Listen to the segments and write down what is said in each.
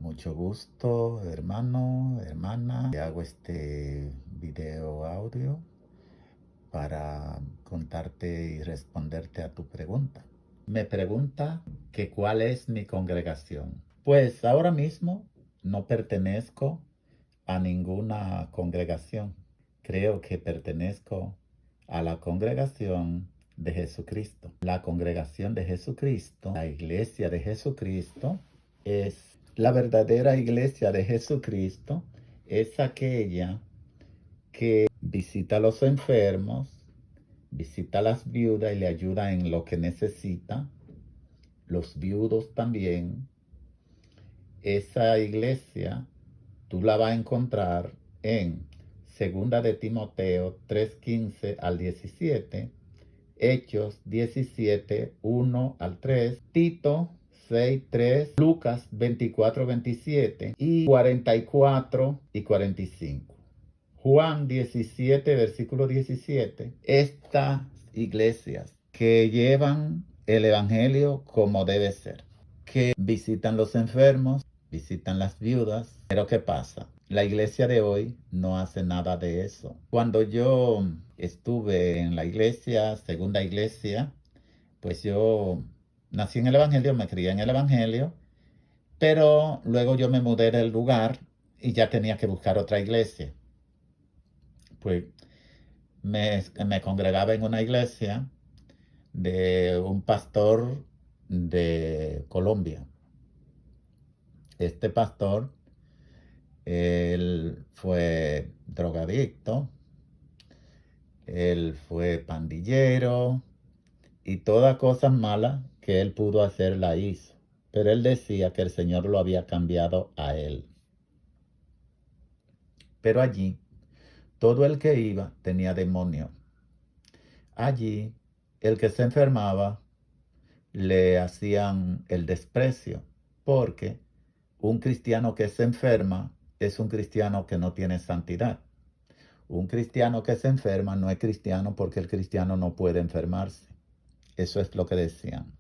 Mucho gusto, hermano, hermana. Hago este video audio para contarte y responderte a tu pregunta. Me pregunta que cuál es mi congregación. Pues ahora mismo no pertenezco a ninguna congregación. Creo que pertenezco a la congregación de Jesucristo. La congregación de Jesucristo, la iglesia de Jesucristo, es la verdadera iglesia de Jesucristo, es aquella que visita a los enfermos, visita a las viudas y le ayuda en lo que necesita, los viudos también. Esa iglesia tú la vas a encontrar en 2 de Timoteo 3:15 al 17, Hechos 17, 1 al 3, Tito 6, 3, Lucas 24, 27 y 44 y 45. Juan 17, versículo 17. Estas iglesias que llevan el evangelio como debe ser, que visitan los enfermos, visitan las viudas. Pero ¿qué pasa? La iglesia de hoy no hace nada de eso. Cuando yo estuve en la iglesia, segunda iglesia, pues yo nací en el evangelio, me crié en el evangelio, pero luego yo me mudé del lugar y ya tenía que buscar otra iglesia. Pues me congregaba en una iglesia de un pastor de Colombia. Este pastor, él fue drogadicto, él fue pandillero y todas cosas malas que él pudo hacer la hizo. Pero él decía que el Señor lo había cambiado a él. Pero allí, todo el que iba tenía demonio. Allí, el que se enfermaba, le hacían el desprecio, porque un cristiano que se enferma es un cristiano que no tiene santidad. Un cristiano que se enferma no es cristiano porque el cristiano no puede enfermarse. Eso es lo que decían.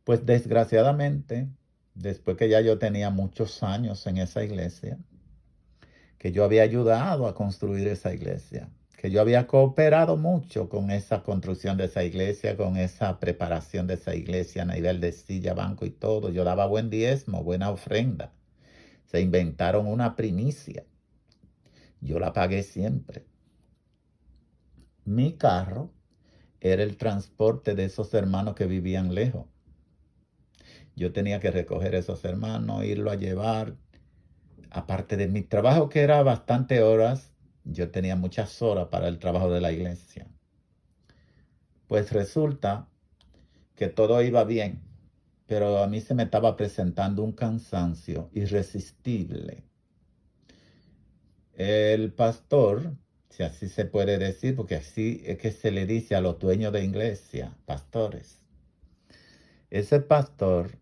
Pues desgraciadamente, después que ya yo tenía muchos años en esa iglesia, que yo había ayudado a construir esa iglesia, que yo había cooperado mucho con esa construcción de esa iglesia, con esa preparación de esa iglesia a nivel de silla, banco y todo. Yo daba buen diezmo, buena ofrenda. Se inventaron una primicia. Yo la pagué siempre. Mi carro era el transporte de esos hermanos que vivían lejos. Yo tenía que recoger a esos hermanos, irlo a llevar. Aparte de mi trabajo, que era bastante horas, yo tenía muchas horas para el trabajo de la iglesia. Pues resulta que todo iba bien, pero a mí se me estaba presentando un cansancio irresistible. El pastor, si así se puede decir, porque así es que se le dice a los dueños de iglesia, pastores. Ese pastor,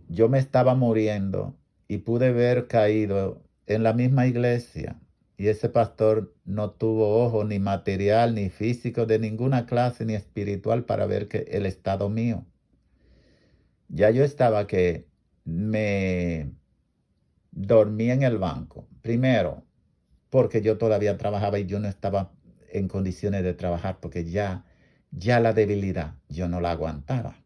yo me estaba muriendo y pude ver caído en la misma iglesia. Y ese pastor no tuvo ojo ni material, ni físico, de ninguna clase, ni espiritual para ver que el estado mío. Ya yo estaba que me dormí en el banco. Primero, porque yo todavía trabajaba y yo no estaba en condiciones de trabajar porque ya la debilidad yo no la aguantaba.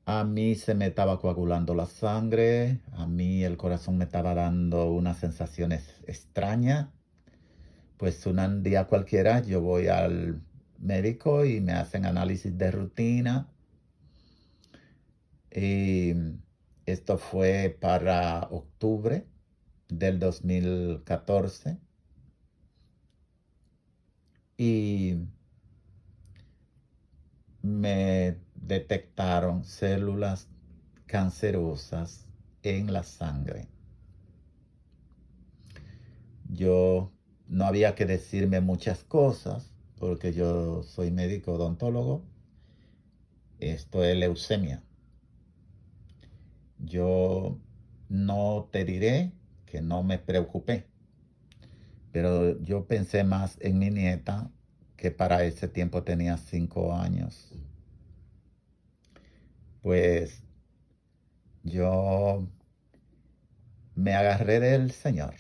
A mí se me estaba coagulando la sangre, a mí el corazón me estaba dando unas sensaciones extrañas. Pues un día cualquiera yo voy al médico y me hacen análisis de rutina. Y esto fue para octubre del 2014. Y me detectaron células cancerosas en la sangre. Yo no había que decirme muchas cosas porque yo soy médico odontólogo. Esto es leucemia. Yo no te diré que no me preocupé, pero yo pensé más en mi nieta, que para ese tiempo tenía 5 años. Pues yo me agarré del Señor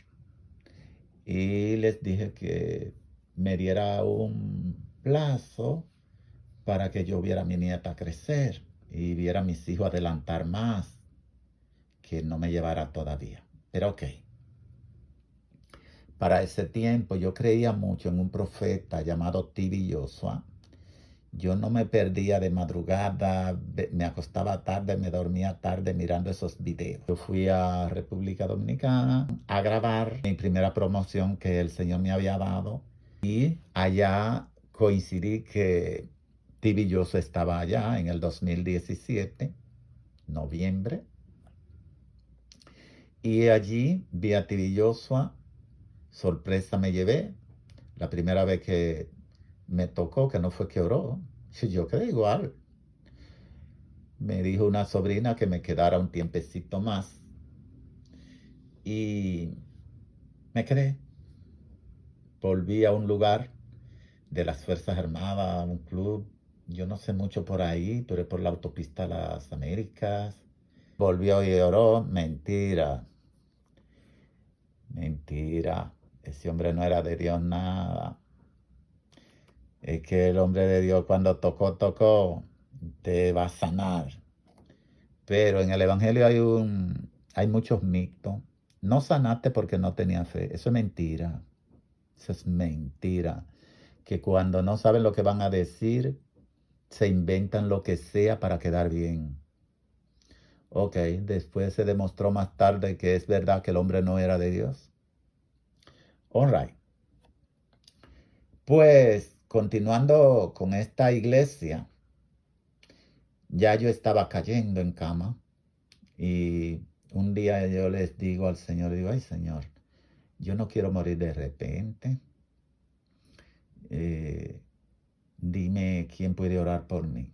y les dije que me diera un plazo para que yo viera a mi nieta crecer y viera a mis hijos adelantar más, que no me llevara todavía. Pero ok, para ese tiempo yo creía mucho en un profeta llamado T.B. Joshua. Yo no me perdía de madrugada, me acostaba tarde, me dormía tarde mirando esos videos. Yo fui a República Dominicana a grabar mi primera promoción que el Señor me había dado y allá coincidí que T.B. Joshua estaba allá en el 2017, noviembre, y allí vi a T.B. Joshua. Sorpresa me llevé. La primera vez que me tocó, que no fue que oró, yo quedé igual. Me dijo una sobrina que me quedara un tiempecito más y me quedé. Volví a un lugar de las Fuerzas Armadas, a un club. Yo no sé mucho por ahí, pero es por la autopista a las Américas. Volvió y oró. Mentira, mentira. Ese hombre no era de Dios nada. Es que el hombre de Dios cuando tocó, te va a sanar. Pero en el Evangelio hay muchos mitos. No sanaste porque no tenía fe. Eso es mentira. Eso es mentira. Que cuando no saben lo que van a decir, se inventan lo que sea para quedar bien. Ok, después se demostró más tarde que es verdad que el hombre no era de Dios. All right. Pues continuando con esta iglesia, ya yo estaba cayendo en cama y un día yo les digo al Señor, digo, ay Señor, yo no quiero morir de repente. Eh, Dime quién puede orar por mí.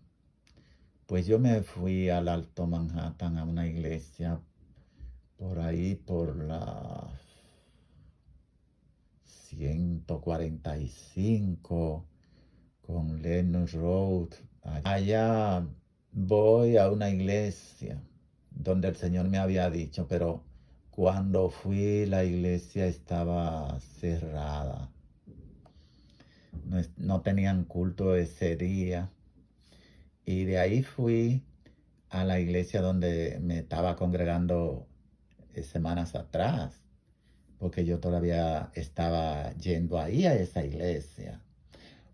Pues yo me fui al Alto Manhattan a una iglesia por ahí por la 145 con Lennox Road. Allá voy a una iglesia donde el Señor me había dicho, pero cuando fui la iglesia estaba cerrada. No tenían culto ese día. Y de ahí fui a la iglesia donde me estaba congregando semanas atrás, porque yo todavía estaba yendo ahí a esa iglesia,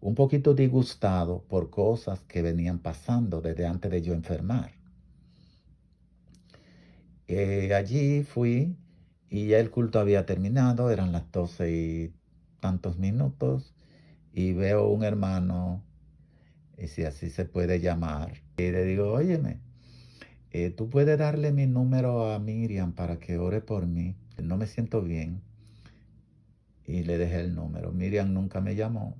un poquito disgustado por cosas que venían pasando desde antes de yo enfermar. Allí fui y ya el culto había terminado, eran las 12 y tantos minutos, y veo un hermano, si así se puede llamar, y le digo, óyeme, tú puedes darle mi número a Miriam para que ore por mí. No me siento bien. Y le dejé el número. Miriam nunca me llamó.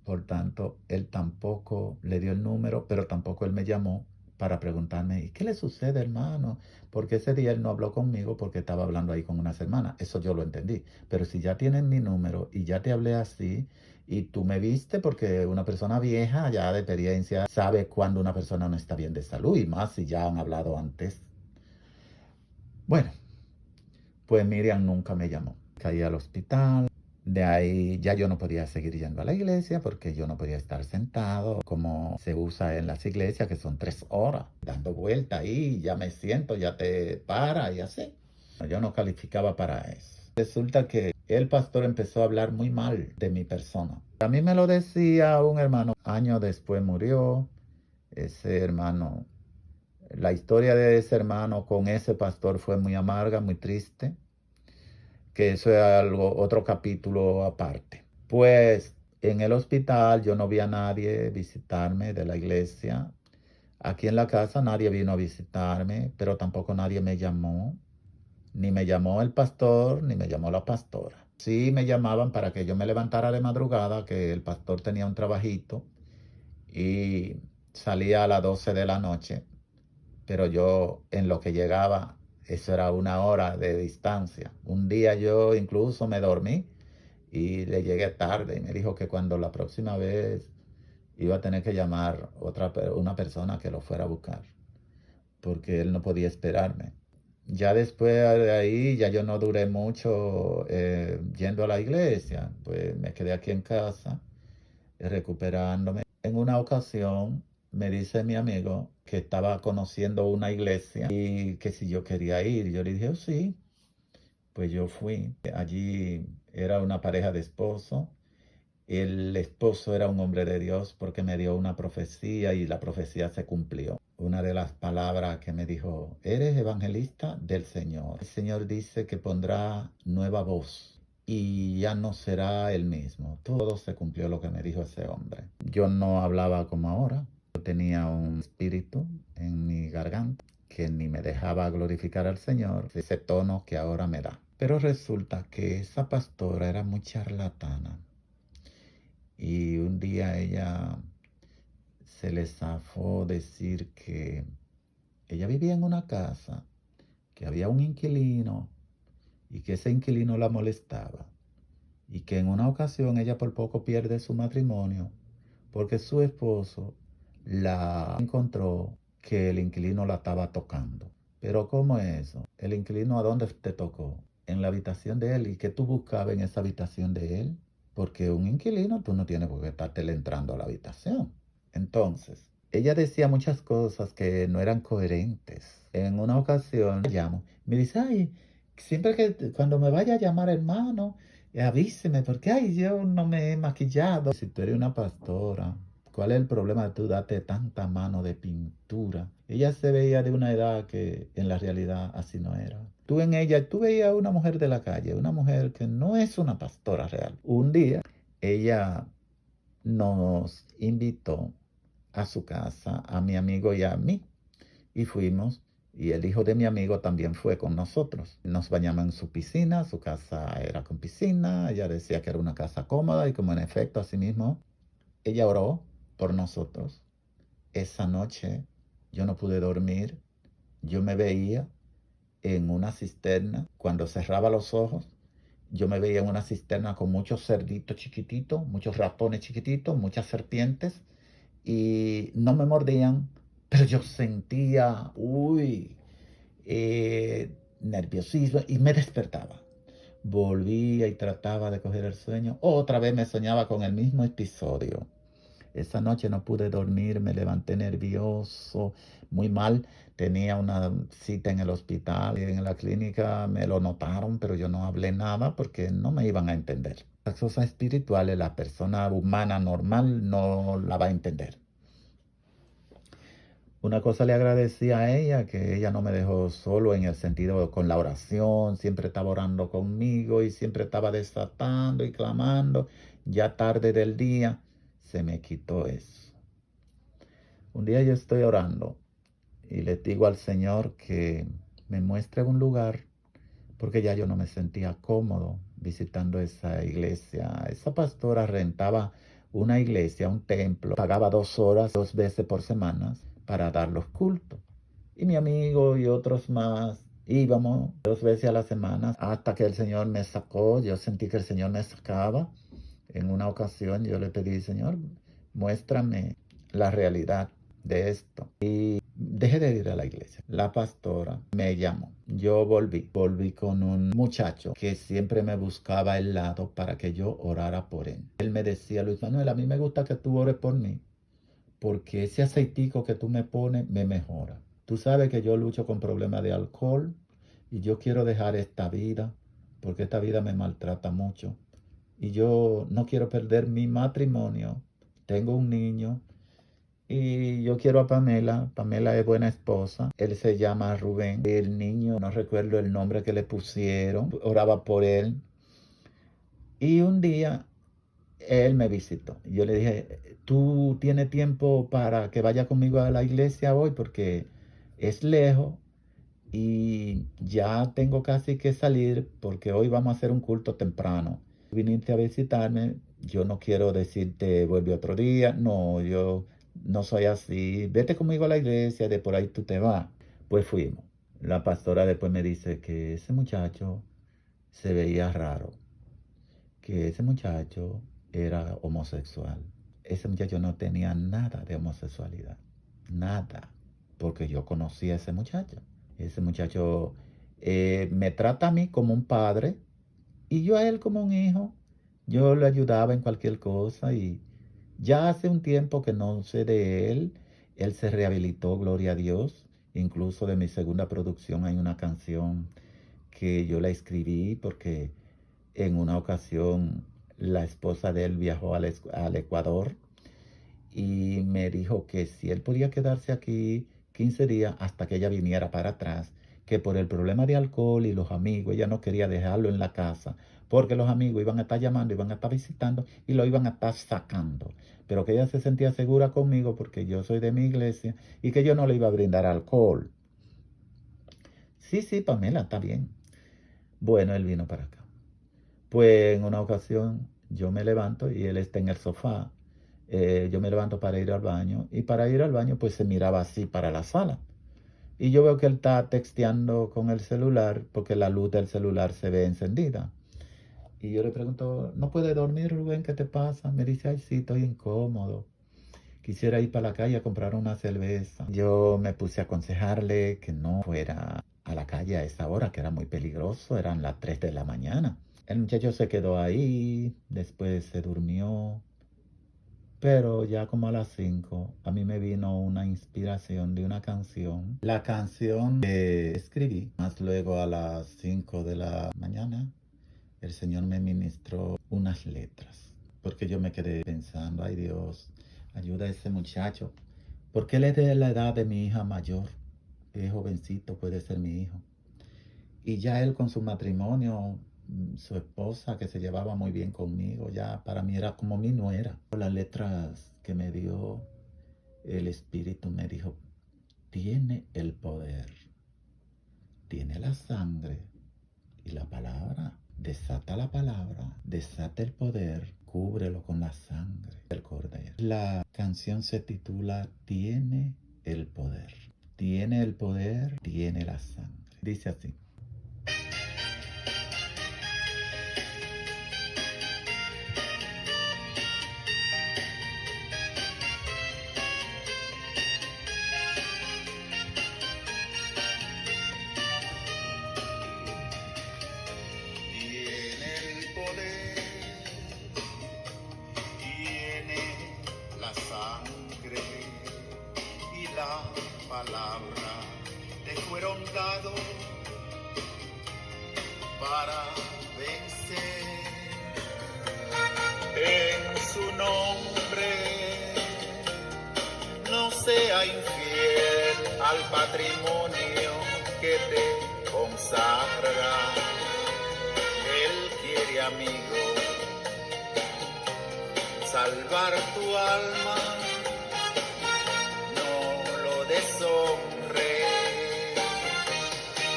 Por tanto, él tampoco le dio el número, pero tampoco él me llamó para preguntarme, ¿y qué le sucede, hermano? Porque ese día él no habló conmigo porque estaba hablando ahí con unas hermanas. Eso yo lo entendí. Pero si ya tienen mi número y ya te hablé así, y tú me viste, porque una persona vieja ya de experiencia sabe cuando una persona no está bien de salud, y más si ya han hablado antes. Bueno, pues Miriam nunca me llamó. Caí al hospital. De ahí ya yo no podía seguir yendo a la iglesia porque yo no podía estar sentado como se usa en las iglesias, que son 3 horas, dando vuelta ahí, ya me siento, ya te para y así. Yo no calificaba para eso. Resulta que el pastor empezó a hablar muy mal de mi persona. A mí me lo decía un hermano. Años después murió ese hermano. La historia de ese hermano con ese pastor fue muy amarga, muy triste, que eso es algo, otro capítulo aparte. Pues en el hospital yo no vi a nadie visitarme de la iglesia. Aquí en la casa nadie vino a visitarme, pero tampoco nadie me llamó. Ni me llamó el pastor, ni me llamó la pastora. Sí me llamaban para que yo me levantara de madrugada, que el pastor tenía un trabajito y salía a las 12 de la noche. Pero yo en lo que llegaba, eso era 1 hora de distancia. Un día yo incluso me dormí y le llegué tarde y me dijo que cuando la próxima vez iba a tener que llamar una persona que lo fuera a buscar. porque él no podía esperarme. Ya después de ahí, ya yo no duré mucho yendo a la iglesia, pues me quedé aquí en casa recuperándome. En una ocasión me dice mi amigo que estaba conociendo una iglesia y que si yo quería ir. Yo le dije, "Oh, sí", pues yo fui. Allí era una pareja de esposos. El esposo era un hombre de Dios porque me dio una profecía y la profecía se cumplió. Una de las palabras que me dijo, eres evangelista del Señor. El Señor dice que pondrá nueva voz y ya no será el mismo. Todo se cumplió lo que me dijo ese hombre. Yo no hablaba como ahora. Yo tenía un espíritu en mi garganta que ni me dejaba glorificar al Señor, ese tono que ahora me da. Pero resulta que esa pastora era muy charlatana. Y un día ella se le zafó decir que ella vivía en una casa, que había un inquilino y que ese inquilino la molestaba. Y que en una ocasión ella por poco pierde su matrimonio porque su esposo la encontró que el inquilino la estaba tocando. Pero ¿cómo es eso? ¿El inquilino a dónde te tocó? En la habitación de él. ¿Y qué tú buscabas en esa habitación de él? Porque un inquilino tú no tienes por qué estarte entrando a la habitación. Entonces, ella decía muchas cosas que no eran coherentes. En una ocasión me llamo, me dice, ay, siempre que cuando me vaya a llamar hermano, avíseme, porque ay, yo no me he maquillado. Si tú eres una pastora, ¿cuál es el problema de tú darte tanta mano de pintura? Ella se veía de una edad que en la realidad así no era. Tú en ella, tú veías una mujer de la calle, una mujer que no es una pastora real. Un día ella nos invitó a su casa, a mi amigo y a mí, y fuimos. Y el hijo de mi amigo también fue con nosotros. Nos bañamos en su piscina, su casa era con piscina, ella decía que era una casa cómoda y como en efecto así mismo, ella oró por nosotros. Esa noche yo no pude dormir, yo me veía en una cisterna, cuando cerraba los ojos, yo me veía en una cisterna con muchos cerditos chiquititos, muchos ratones chiquititos, muchas serpientes, y no me mordían, pero yo sentía, nerviosismo y me despertaba. Volvía y trataba de coger el sueño. Otra vez me soñaba con el mismo episodio. Esa noche no pude dormir, me levanté nervioso, muy mal. Tenía una cita en el hospital y en la clínica me lo notaron, pero yo no hablé nada porque no me iban a entender. Las cosas espirituales la persona humana normal no la va a entender. Una cosa le agradecí a ella, que ella no me dejó solo en el sentido con la oración, siempre estaba orando conmigo y siempre estaba desatando y clamando. Ya tarde del día se me quitó eso. Un día yo estoy orando y le digo al Señor que me muestre un lugar porque ya yo no me sentía cómodo visitando esa iglesia. Esa pastora rentaba una iglesia, un templo, pagaba 2 horas, 2 veces por semana para dar los cultos. Y mi amigo y otros más íbamos 2 veces a la semana hasta que el Señor me sacó. Yo sentí que el Señor me sacaba. En una ocasión yo le pedí, Señor, muéstrame la realidad de esto. Y dejé de ir a la iglesia. La pastora me llamó. Yo volví con un muchacho que siempre me buscaba al lado para que yo orara por él. Él me decía, Luis Manuel, a mí me gusta que tú ores por mí, porque ese aceitico que tú me pones me mejora. Tú sabes que yo lucho con problemas de alcohol y yo quiero dejar esta vida, porque esta vida me maltrata mucho. Y yo no quiero perder mi matrimonio. Tengo un niño y yo quiero a Pamela. Pamela es buena esposa. Él se llama Rubén. El niño, no recuerdo el nombre que le pusieron. Oraba por él. Y un día él me visitó. Yo le dije, ¿tú tienes tiempo para que vaya conmigo a la iglesia hoy? Porque es lejos y ya tengo casi que salir porque hoy vamos a hacer un culto temprano. Viniste a visitarme, yo no quiero decirte vuelve otro día, no, yo no soy así, vete conmigo a la iglesia, de por ahí tú te vas. Pues fuimos. La pastora después me dice que ese muchacho se veía raro, que ese muchacho era homosexual. Ese muchacho no tenía nada de homosexualidad, nada. porque yo conocí a ese muchacho. Ese muchacho me trata a mí como un padre y yo a él como un hijo. Yo le ayudaba en cualquier cosa y ya hace un tiempo que no sé de él. Él se rehabilitó, gloria a Dios. Incluso de mi segunda producción hay una canción que yo la escribí porque en una ocasión la esposa de él viajó al Ecuador y me dijo que si él podía quedarse aquí 15 días hasta que ella viniera para atrás, que por el problema de alcohol y los amigos, ella no quería dejarlo en la casa, porque los amigos iban a estar llamando, iban a estar visitando y lo iban a estar sacando. Pero que ella se sentía segura conmigo porque yo soy de mi iglesia y que yo no le iba a brindar alcohol. Sí, sí, Pamela, está bien. Bueno, él vino para acá. Pues en una ocasión yo me levanto y él está en el sofá. Yo me levanto para ir al baño y para ir al baño pues se miraba así para la sala. Y yo veo que él está texteando con el celular porque la luz del celular se ve encendida. Y yo le pregunto, ¿no puede dormir, Rubén? ¿Qué te pasa? Me dice, ay, sí, estoy incómodo. Quisiera ir para la calle a comprar una cerveza. Yo me puse a aconsejarle que no fuera a la calle a esa hora, que era muy peligroso, eran las 3 de la mañana. El muchacho se quedó ahí, después se durmió, pero ya como a las 5 a mí me vino una inspiración de una canción. La canción que escribí, más luego a las 5 de la mañana, el Señor me ministró unas letras, porque yo me quedé pensando, ay Dios, ayuda a ese muchacho, porque él es de la edad de mi hija mayor, es jovencito, puede ser mi hijo. Y ya él con su matrimonio, su esposa que se llevaba muy bien conmigo, ya para mí era como mi nuera. Las letras que me dio el Espíritu me dijo, tiene el poder, tiene la sangre y la palabra. Desata la palabra, desata el poder, cúbrelo con la sangre del cordero. La canción se titula Tiene el poder. Tiene el poder, tiene la sangre. Dice así. Tiene el poder, tiene la sangre y la palabra te fueron dados para vencer. En su nombre no sea infiel al patrimonio que te consagra. Él quiere, amigo, salvar tu alma, no lo deshonre.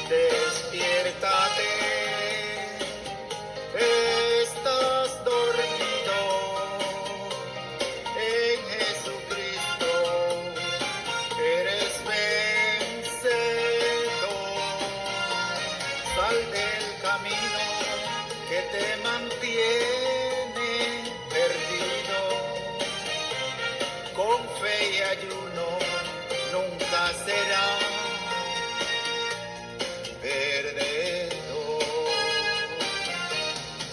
Despiértate, estás dormido en Jesucristo, eres vencedor. Sal del camino que te mantiene perdido. Con fe y ayuno nunca será perdedor.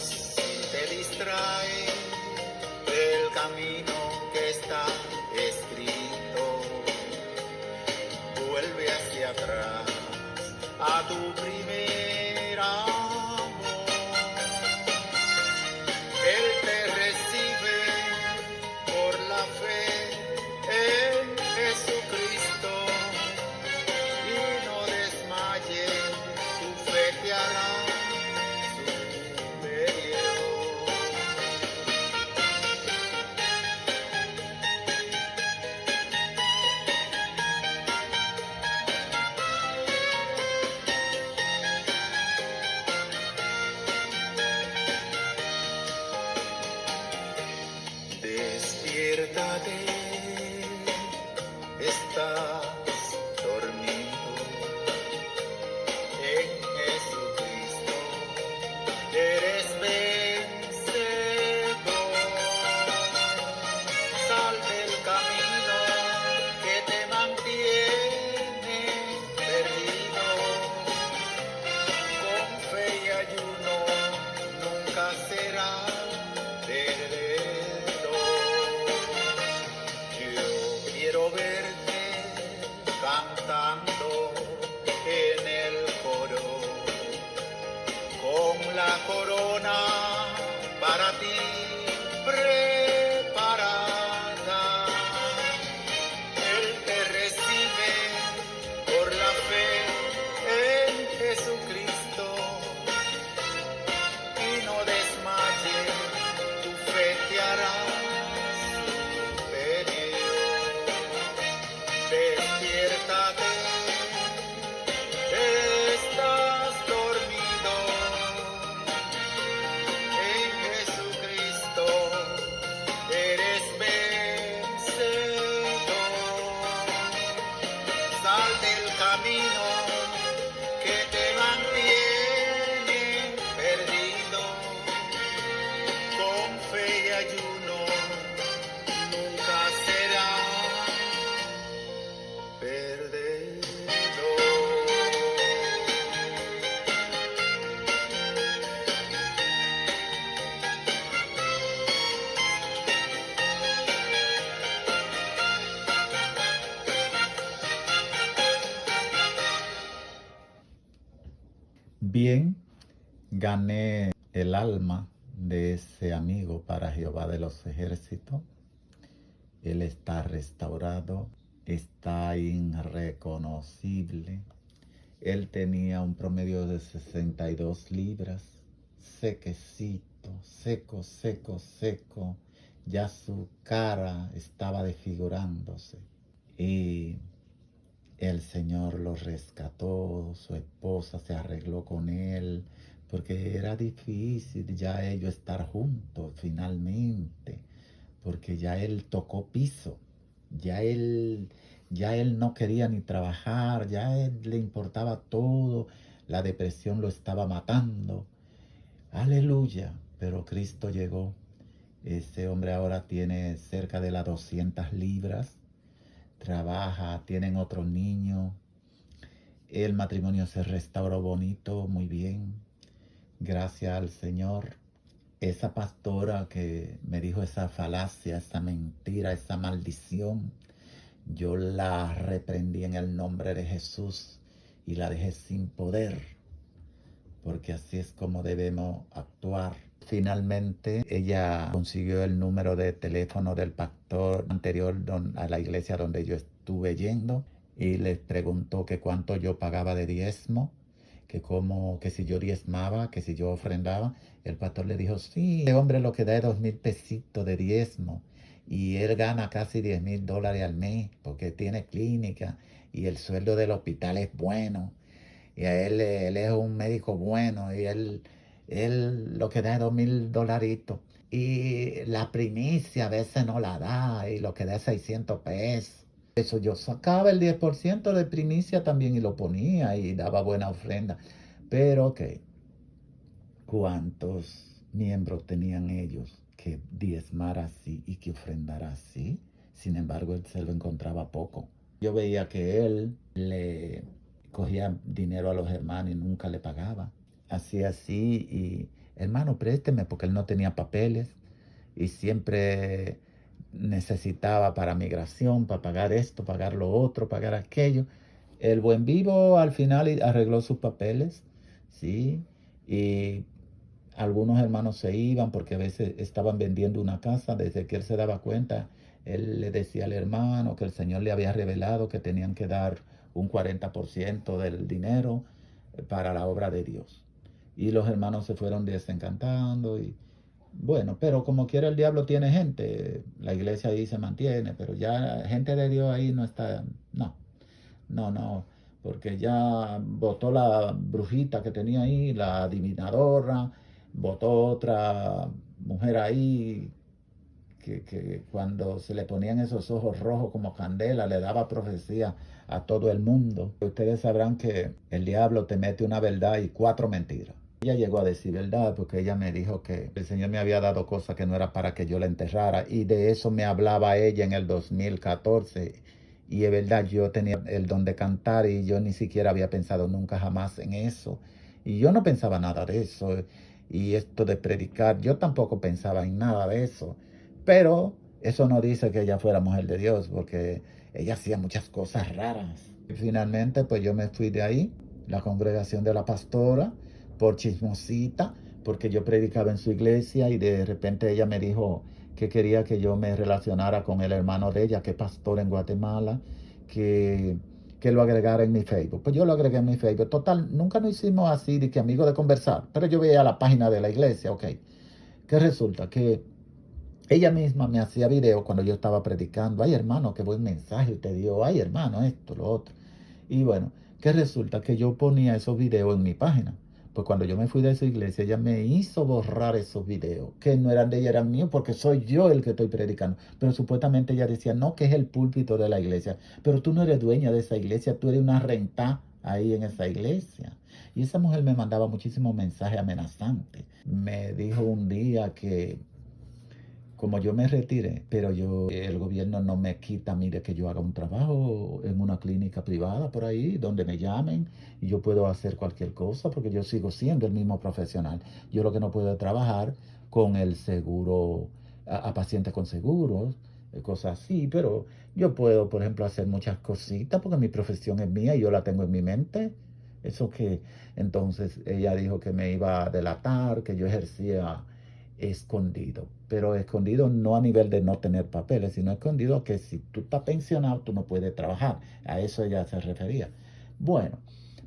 Si te distrae del camino que está escrito, vuelve hacia atrás a tu primer amor. Él te recibe por la fe en Jesucristo y no desmaye, tu fe te hará superior. Bien, gané el alma de ese amigo para Jehová de los ejércitos. Él está restaurado, está irreconocible. Él tenía un promedio de 62 libras, sequecito, seco, seco, seco. Ya su cara estaba desfigurándose. Y el Señor lo rescató, su esposa se arregló con él, porque era difícil ya ellos estar juntos finalmente, porque ya él tocó piso, ya él, ya él no quería ni trabajar, ya a él le importaba todo, la depresión lo estaba matando. Aleluya, pero Cristo llegó. Ese hombre ahora tiene cerca de las 200 libras, trabaja, tienen otro niño. El matrimonio se restauró bonito, muy bien. Gracias al Señor. Esa pastora que me dijo esa falacia, esa mentira, esa maldición, yo la reprendí en el nombre de Jesús y la dejé sin poder, porque así es como debemos actuar. Finalmente, ella consiguió el número de teléfono del pastor anterior a la iglesia donde yo estuve yendo y les preguntó que cuánto yo pagaba de diezmo, que si yo diezmaba, que si yo ofrendaba. El pastor le dijo, sí, este hombre lo que da es 2,000 pesitos de diezmo y él gana casi $10,000 al mes porque tiene clínica y el sueldo del hospital es bueno. Y a él es un médico bueno y él lo que da es $2,000. Y la primicia a veces no la da y lo que da es 600 pesos. Eso yo sacaba el 10% de primicia también y lo ponía y daba buena ofrenda. Pero ok, ¿cuántos miembros tenían ellos que diezmar así y que ofrendar así? Sin embargo, él se lo encontraba poco. Yo veía que él le cogía dinero a los hermanos y nunca le pagaba. Hacía así y, hermano, présteme, porque él no tenía papeles y siempre necesitaba para migración, para pagar esto, pagar lo otro, pagar aquello. El buen vivo al final arregló sus papeles, ¿sí? Y algunos hermanos se iban porque a veces estaban vendiendo una casa. Desde que él se daba cuenta, él le decía al hermano que el Señor le había revelado que tenían que dar un 40% del dinero para la obra de Dios. Y los hermanos se fueron desencantando y bueno, pero como quiera el diablo tiene gente, la iglesia ahí se mantiene, pero ya gente de Dios ahí no está, no, porque ya votó la brujita que tenía ahí, la adivinadora, votó otra mujer ahí que cuando se le ponían esos ojos rojos como candela, le daba profecía a todo el mundo. Ustedes sabrán que el diablo te mete una verdad y 4 mentiras. Ella llegó a decir verdad porque ella me dijo que el Señor me había dado cosas que no era para que yo la enterrara y de eso me hablaba ella en el 2014 y es verdad, yo tenía el don de cantar y yo ni siquiera había pensado nunca jamás en eso y yo no pensaba nada de eso y esto de predicar, yo tampoco pensaba en nada de eso, pero eso no dice que ella fuera mujer de Dios porque ella hacía muchas cosas raras. Y finalmente pues yo me fui de ahí, la congregación de la pastora, por chismosita, porque yo predicaba en su iglesia y de repente ella me dijo que quería que yo me relacionara con el hermano de ella, que es pastor en Guatemala, que lo agregara en mi Facebook. Pues yo lo agregué en mi Facebook. Total, nunca nos hicimos así de que amigos de conversar, pero yo veía la página de la iglesia, ok. ¿Qué resulta? Que ella misma me hacía videos cuando yo estaba predicando. Ay, hermano, qué buen mensaje te dio. Ay, hermano, esto, lo otro. Y bueno, ¿qué resulta? Que yo ponía esos videos en mi página. Pues cuando yo me fui de esa iglesia, ella me hizo borrar esos videos, que no eran de ella, eran míos, porque soy yo el que estoy predicando. Pero supuestamente ella decía, no, que es el púlpito de la iglesia. Pero tú no eres dueña de esa iglesia, tú eres una renta ahí en esa iglesia. Y esa mujer me mandaba muchísimos mensajes amenazantes. Me dijo un día que como yo me retiré, pero el gobierno no me quita, mire, que yo haga un trabajo en una clínica privada por ahí, donde me llamen y yo puedo hacer cualquier cosa porque yo sigo siendo el mismo profesional. Yo lo que no puedo es trabajar con el seguro, a pacientes con seguros, cosas así, pero yo puedo, por ejemplo, hacer muchas cositas porque mi profesión es mía y yo la tengo en mi mente. Eso que entonces ella dijo que me iba a delatar, que yo ejercía escondido, pero escondido no a nivel de no tener papeles, sino escondido que si tú estás pensionado, tú no puedes trabajar. A eso ella se refería. Bueno,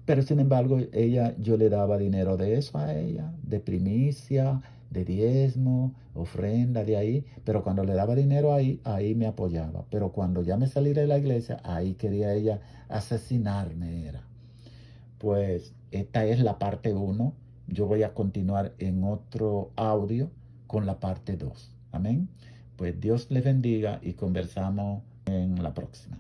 pero sin embargo, yo le daba dinero de eso a ella, de primicia, de diezmo, ofrenda de ahí, pero cuando le daba dinero ahí me apoyaba. Pero cuando ya me salí de la iglesia, ahí quería ella asesinarme, era. Pues esta es la parte uno. Yo voy a continuar en otro audio con la parte 2. Amén. Pues Dios les bendiga y conversamos en la próxima.